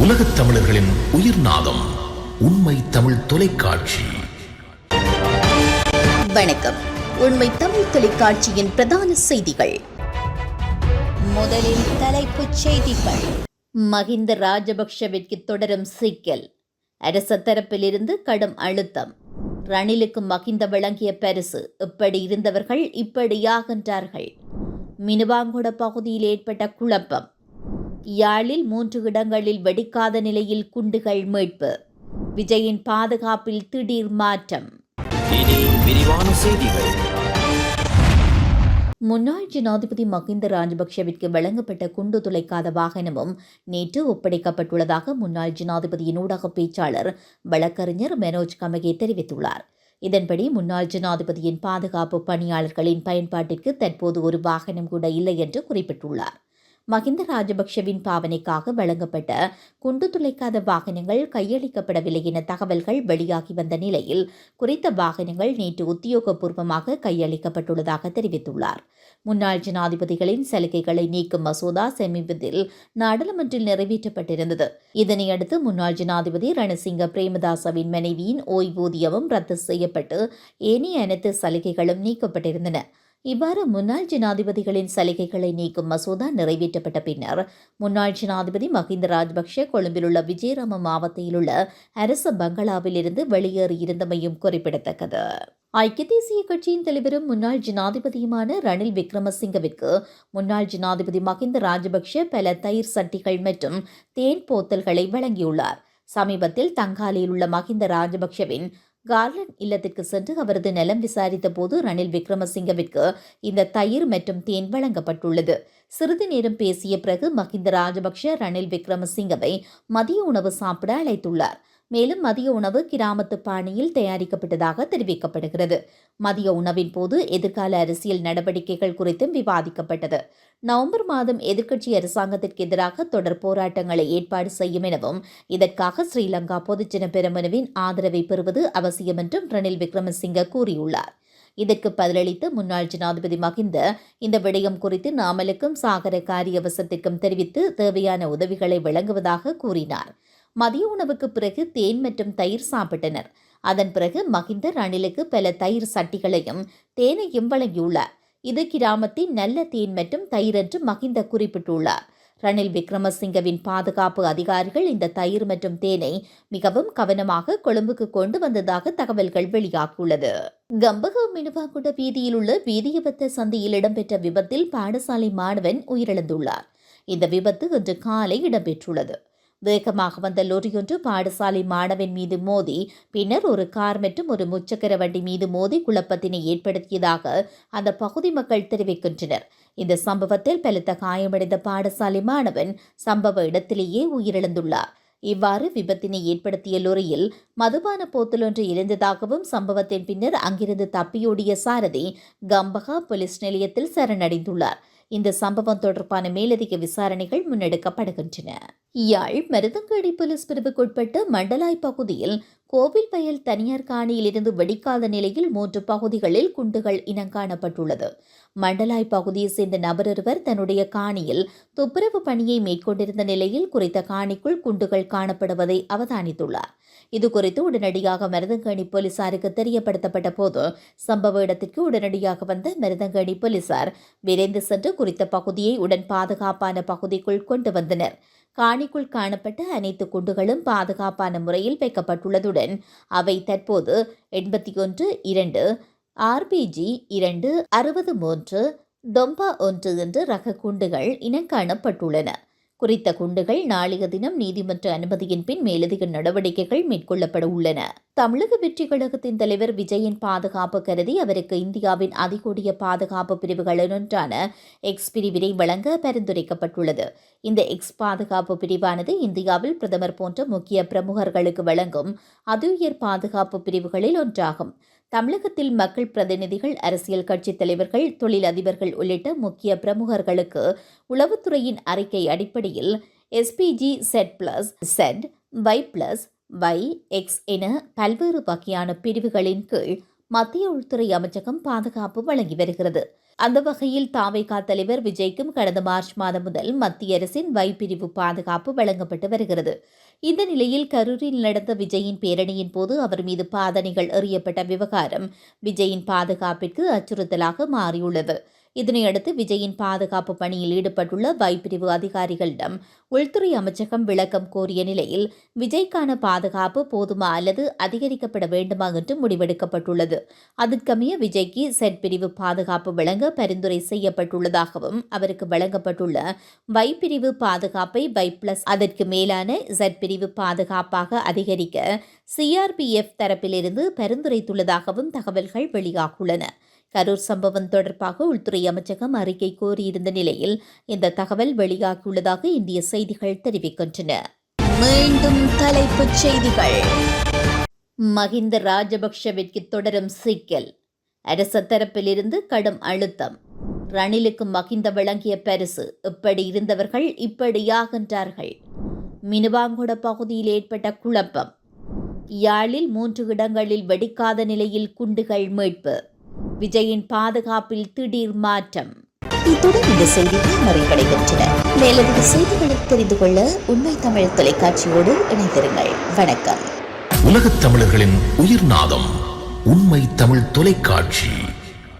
உலகத் தமிழர்களின் உயிர் நாதம் உண்மை தமிழ் தொலைக்காட்சி. வணக்கம். உண்மை தமிழ் தொலைக்காட்சியின் பிரதான செய்திகள். முதலில் தலைப்புச் செய்திகள். மஹிந்த ராஜபக்ஷவிற்கு தொடரும் சிக்கல். அரச தரப்பிலிருந்து கடும் அழுத்தம். ரணிலுக்கு மஹிந்த வழங்கிய பரிசு. இப்படி இருந்தவர்கள் இப்படியாகின்றார்கள். மினுவாங்கொட பகுதியில் ஏற்பட்ட குழப்பம். யாழில் 3 இடங்களில் வெடிக்காத நிலையில் குண்டுகள் மீட்பு. விஜயின் பாதுகாப்பில் திடீர் மாற்றம். இனி விரிவான செய்திகள். முன்னாள் ஜனாதிபதி மஹிந்த ராஜபக்ஷவிற்கு வழங்கப்பட்ட குண்டு துளைக்காத வாகனமும் நேற்று ஒப்படைக்கப்பட்டுள்ளதாக முன்னாள் ஜனாதிபதியின் ஊடக பேச்சாளர் வழக்கறிஞர் மனோஜ் கமகே தெரிவித்துள்ளார். இதன்படி முன்னாள் ஜனாதிபதியின் பாதுகாப்பு பணியாளர்களின் பயன்பாட்டிற்கு தற்போது ஒரு வாகனம் கூட இல்லை என்று குறிப்பிட்டுள்ளார். மஹிந்த ராஜபக்ஷவின் பாவனைக்காக வழங்கப்பட்ட குண்டு துளைக்காத வாகனங்கள் கையளிக்கப்படவில்லை என தகவல்கள் வெளியாகி வந்த நிலையில் குறித்த வாகனங்கள் நேற்று உத்தியோகபூர்வமாக கையளிக்கப்பட்டுள்ளதாக தெரிவித்துள்ளார். முன்னாள் ஜனாதிபதிகளின் சலுகைகளை நீக்கும் மசோதா சமீபத்தில் நாடாளுமன்றில் நிறைவேற்றப்பட்டிருந்தது. இதனையடுத்து முன்னாள் ஜனாதிபதி ரணசிங்க பிரேமதாசவின் மனைவியின் ஓய்வூதியமும் ரத்து செய்யப்பட்டு ஏனைய அனைத்து சலுகைகளும் நீக்கப்பட்டிருந்தன. இவ்வாறு முன்னாள் ஜனாதிபதிகளின் சலுகைகளை நீக்கும் மசோதா நிறைவேற்றப்பட்ட பின்னர் முன்னாள் ஜனாதிபதி மஹிந்த ராஜபக்ஷ கொழும்பில் உள்ள விஜயராம மாவட்டத்தில் உள்ள அரச பங்களாவில் இருந்து வெளியேறியிருந்தமையும் குறிப்பிடத்தக்கது. ஐக்கிய தேசிய கட்சியின் தலைவரும் முன்னாள் ஜனாதிபதியுமான ரணில் விக்ரமசிங்கவிற்கு முன்னாள் ஜனாதிபதி மஹிந்த ராஜபக்ஷ பல தயிர் சட்டிகள் மற்றும் தேன் போத்தல்களை வழங்கியுள்ளார். சமீபத்தில் தங்காலியில் உள்ள மஹிந்த ராஜபக்ஷவின் கார்லன் இல்லத்திற்கு சென்று அவரது நலம் விசாரித்த போது ரணில் விக்ரமசிங்கவிற்கு இந்த தயிர் மற்றும் தேன் வழங்கப்பட்டுள்ளது. சிறிது நேரம் பேசிய பிறகு மஹிந்த ராஜபக்ஷ ரணில் விக்ரமசிங்கவை மதிய உணவு சாப்பிட அழைத்துள்ளார். மேலும் மதிய உணவு கிராமத்து பாணியில் தயாரிக்கப்பட்டதாக தெரிவிக்கப்படுகிறது. மதிய உணவின் போது எதிர்கால அரசியல் நடவடிக்கைகள் குறித்தும் விவாதிக்கப்பட்டது. நவம்பர் மாதம் எதிர்க்கட்சி அரசாங்கத்திற்கு எதிராக தொடர் போராட்டங்களை ஏற்பாடு செய்யும் எனவும் இதற்காக ஸ்ரீலங்கா பொதுஜன பெரமுனவின் ஆதரவை பெறுவது அவசியம் என்றும் ரணில் விக்ரமசிங்க கூறியுள்ளார். இதற்கு பதிலளித்த முன்னாள் ஜனாதிபதி மஹிந்த இந்த விடயம் குறித்து நாமலுக்கும் சாகர காரியவசத்திற்கும் தெரிவித்து தேவையான உதவிகளை வழங்குவதாக கூறினார். மதிய உணவுக்கு பிறகு தேன் மற்றும் தயிர் சாப்பிட்டனர். அதன் பிறகு மஹிந்த ரணிலுக்கு பல தயிர் சட்டிகளையும் தேனையும் வழங்கியுள்ளார். இது கிராமத்தின் நல்ல தேன் மற்றும் தயிர் என்று மஹிந்த குறிப்பிட்டுள்ளார். ரணில் விக்ரமசிங்கவின் பாதுகாப்பு அதிகாரிகள் இந்த தயிர் மற்றும் தேனை மிகவும் கவனமாக கொழும்புக்கு கொண்டு வந்ததாக தகவல்கள் வெளியாகியுள்ளது. கம்பகம் மினுவாகுட வீதியில் உள்ள வீதியபத்த சந்தியில் இடம்பெற்ற விபத்தில் பாடசாலை மாணவன் உயிரிழந்துள்ளார். இந்த விபத்து இன்று காலை இடம்பெற்றுள்ளது. வேகமாக வந்த லொரியொன்று பாடசாலை மாணவன் மீது மோதி பின்னர் ஒரு கார் மற்றும் ஒரு முச்சக்கர வண்டி மீது மோதி குழப்பத்தினை ஏற்படுத்தியதாக அந்த பகுதி மக்கள் தெரிவிக்கின்றனர். இந்த சம்பவத்தில் பலத்த காயமடைந்த பாடசாலை மாணவன் சம்பவ இடத்திலேயே உயிரிழந்துள்ளார். இவ்வாறு விபத்தினை ஏற்படுத்திய லொரியில் மதுபான போத்தல் ஒன்று இருந்ததாகவும் சம்பவத்தின் பின்னர் அங்கிருந்து தப்பியோடிய சாரதி கம்பகா போலீஸ் நிலையத்தில் சரணடைந்துள்ளார். இந்த சம்பவம் தொடர்பான மேலதிக விசாரணைகள் முன்னெடுக்கப்படுகின்றன. யாழ் மருதங்கடி போலீஸ் பிரிவுக்குட்பட்ட மண்டலாய் பகுதியில் கோவில் வயல் தனியார் காணியில் இருந்து வெடிக்காத நிலையில் 3 பகுதிகளில் குண்டுகள் இனங்காணப்பட்டுள்ளது. மண்டலாய் பகுதியை சேர்ந்த நபர் ஒருவர் தன்னுடைய காணியில் துப்புரவு பணியை மேற்கொண்டிருந்த நிலையில் குறித்த காணிக்குள் குண்டுகள் காணப்படுவதை அவதானித்துள்ளார். இதுகுறித்து உடனடியாக மருதங்கணி போலீசாருக்கு தெரியப்படுத்தப்பட்ட போது சம்பவ இடத்திற்கு உடனடியாக வந்த மருதங்கணி போலீசார் விரைந்து சென்று குறித்த பகுதியை உடன் பாதுகாப்பான பகுதிக்குள் கொண்டு வந்தனர். காணிக்குள் காணப்பட்ட அனைத்து குண்டுகளும் பாதுகாப்பான முறையில் வைக்கப்பட்டுள்ளதுடன் அவை தற்போது 81-2 RPG 2 63 டொம்பா 1 என்ற ரக குண்டுகள் இனங்காணப்பட்டுள்ளன. குறித்த குண்டுகள் நாளைய தினம் நீதிமன்ற அனுமதியின் பின் மேலதிக நடவடிக்கைகள் மேற்கொள்ளப்பட உள்ளன. தமிழக வெற்றி கழகத்தின் தலைவர் விஜயின் பாதுகாப்பு கருதி அவருக்கு இந்தியாவின் அதிகூடிய பாதுகாப்பு பிரிவுகளில் ஒன்றான எக்ஸ் பிரிவினை வழங்க பரிந்துரைக்கப்பட்டுள்ளது. இந்த எக்ஸ் பாதுகாப்பு பிரிவானது இந்தியாவில் பிரதமர் போன்ற முக்கிய பிரமுகர்களுக்கு வழங்கும் அதுயர் பாதுகாப்பு பிரிவுகளில் ஒன்றாகும். தமிழகத்தில் மக்கள் பிரதிநிதிகள், அரசியல் கட்சி தலைவர்கள், தொழிலதிபர்கள் உள்ளிட்ட முக்கிய பிரமுகர்களுக்கு உளவுத்துறையின் அறிக்கை அடிப்படையில் SPG Z+, Z, Y+, Y, X என பல்வேறு வகையான பிரிவுகளின் கீழ் மத்திய உள்துறை அமைச்சகம் பாதுகாப்பு வழங்கி வருகிறது. அந்த வகையில் தாவேகா தலைவர் விஜய்க்கும் கடந்த மார்ச் மாதம் முதல் மத்திய அரசின் வைப்பிரிவு பாதுகாப்பு வழங்கப்பட்டு வருகிறது. இந்த நிலையில் கரூரில் நடந்த விஜயின் பேரணியின் போது அவர் மீது பாதணிகள் எறியப்பட்ட விவகாரம் விஜயின் பாதுகாப்பிற்கு அச்சுறுத்தலாக மாறியுள்ளது. இதனையடுத்து விஜயின் பாதுகாப்பு பணியில் ஈடுபட்டுள்ள வைப்பிரிவு அதிகாரிகளிடம் உள்துறை அமைச்சகம் விளக்கம் கோரிய நிலையில் விஜய்க்கான பாதுகாப்பு போதுமா அல்லது அதிகரிக்கப்பட வேண்டுமா என்று முடிவெடுக்கப்பட்டுள்ளது. அதற்கமைய விஜய்க்கு செட் பிரிவு பாதுகாப்பு வழங்க பரிந்துரை செய்யப்பட்டுள்ளதாகவும் அவருக்கு வழங்கப்பட்டுள்ள வைப்பிரிவு பாதுகாப்பை வை பிளஸ் அதற்கு மேலான செட் பிரிவு பாதுகாப்பாக அதிகரிக்க CRPF தரப்பிலிருந்து பரிந்துரைத்துள்ளதாகவும் தகவல்கள் வெளியாகியுள்ளன. கரூர் சம்பவம் தொடர்பாக உள்துறை அமைச்சகம் அறிக்கை கோரியிருந்த நிலையில் இந்த தகவல் வெளியாகியுள்ளதாக இந்திய செய்திகள் தெரிவிக்கின்றன. மீண்டும் தலைப்புச் செய்திகள். மஹிந்த ராஜபக்ஷவிற்கு தொடரும் சிக்கல். அரச தரப்பிலிருந்து கடும் அழுத்தம். ரணிலுக்கு மஹிந்த வழங்கிய பரிசு. இப்படி இருந்தவர்கள் இப்படியாகின்றார்கள். மினுவாங்கொட பகுதியில் ஏற்பட்ட குழப்பம். யாழில் 3 இடங்களில் வெடிக்காத நிலையில் குண்டுகள் மீட்பு. விஜயின் பாதுகாப்பில் திடீர் மாற்றம். இத்துடன் இந்த செய்திகள் நிறைவடைகின்றன. மேலதிக செய்திகளை தெரிந்து கொள்ள உண்மை தமிழ் தொலைக்காட்சியோடு இணைந்திருங்கள். வணக்கம். உலகத் தமிழர்களின் உயிர்நாதம் உண்மை தமிழ் தொலைக்காட்சி.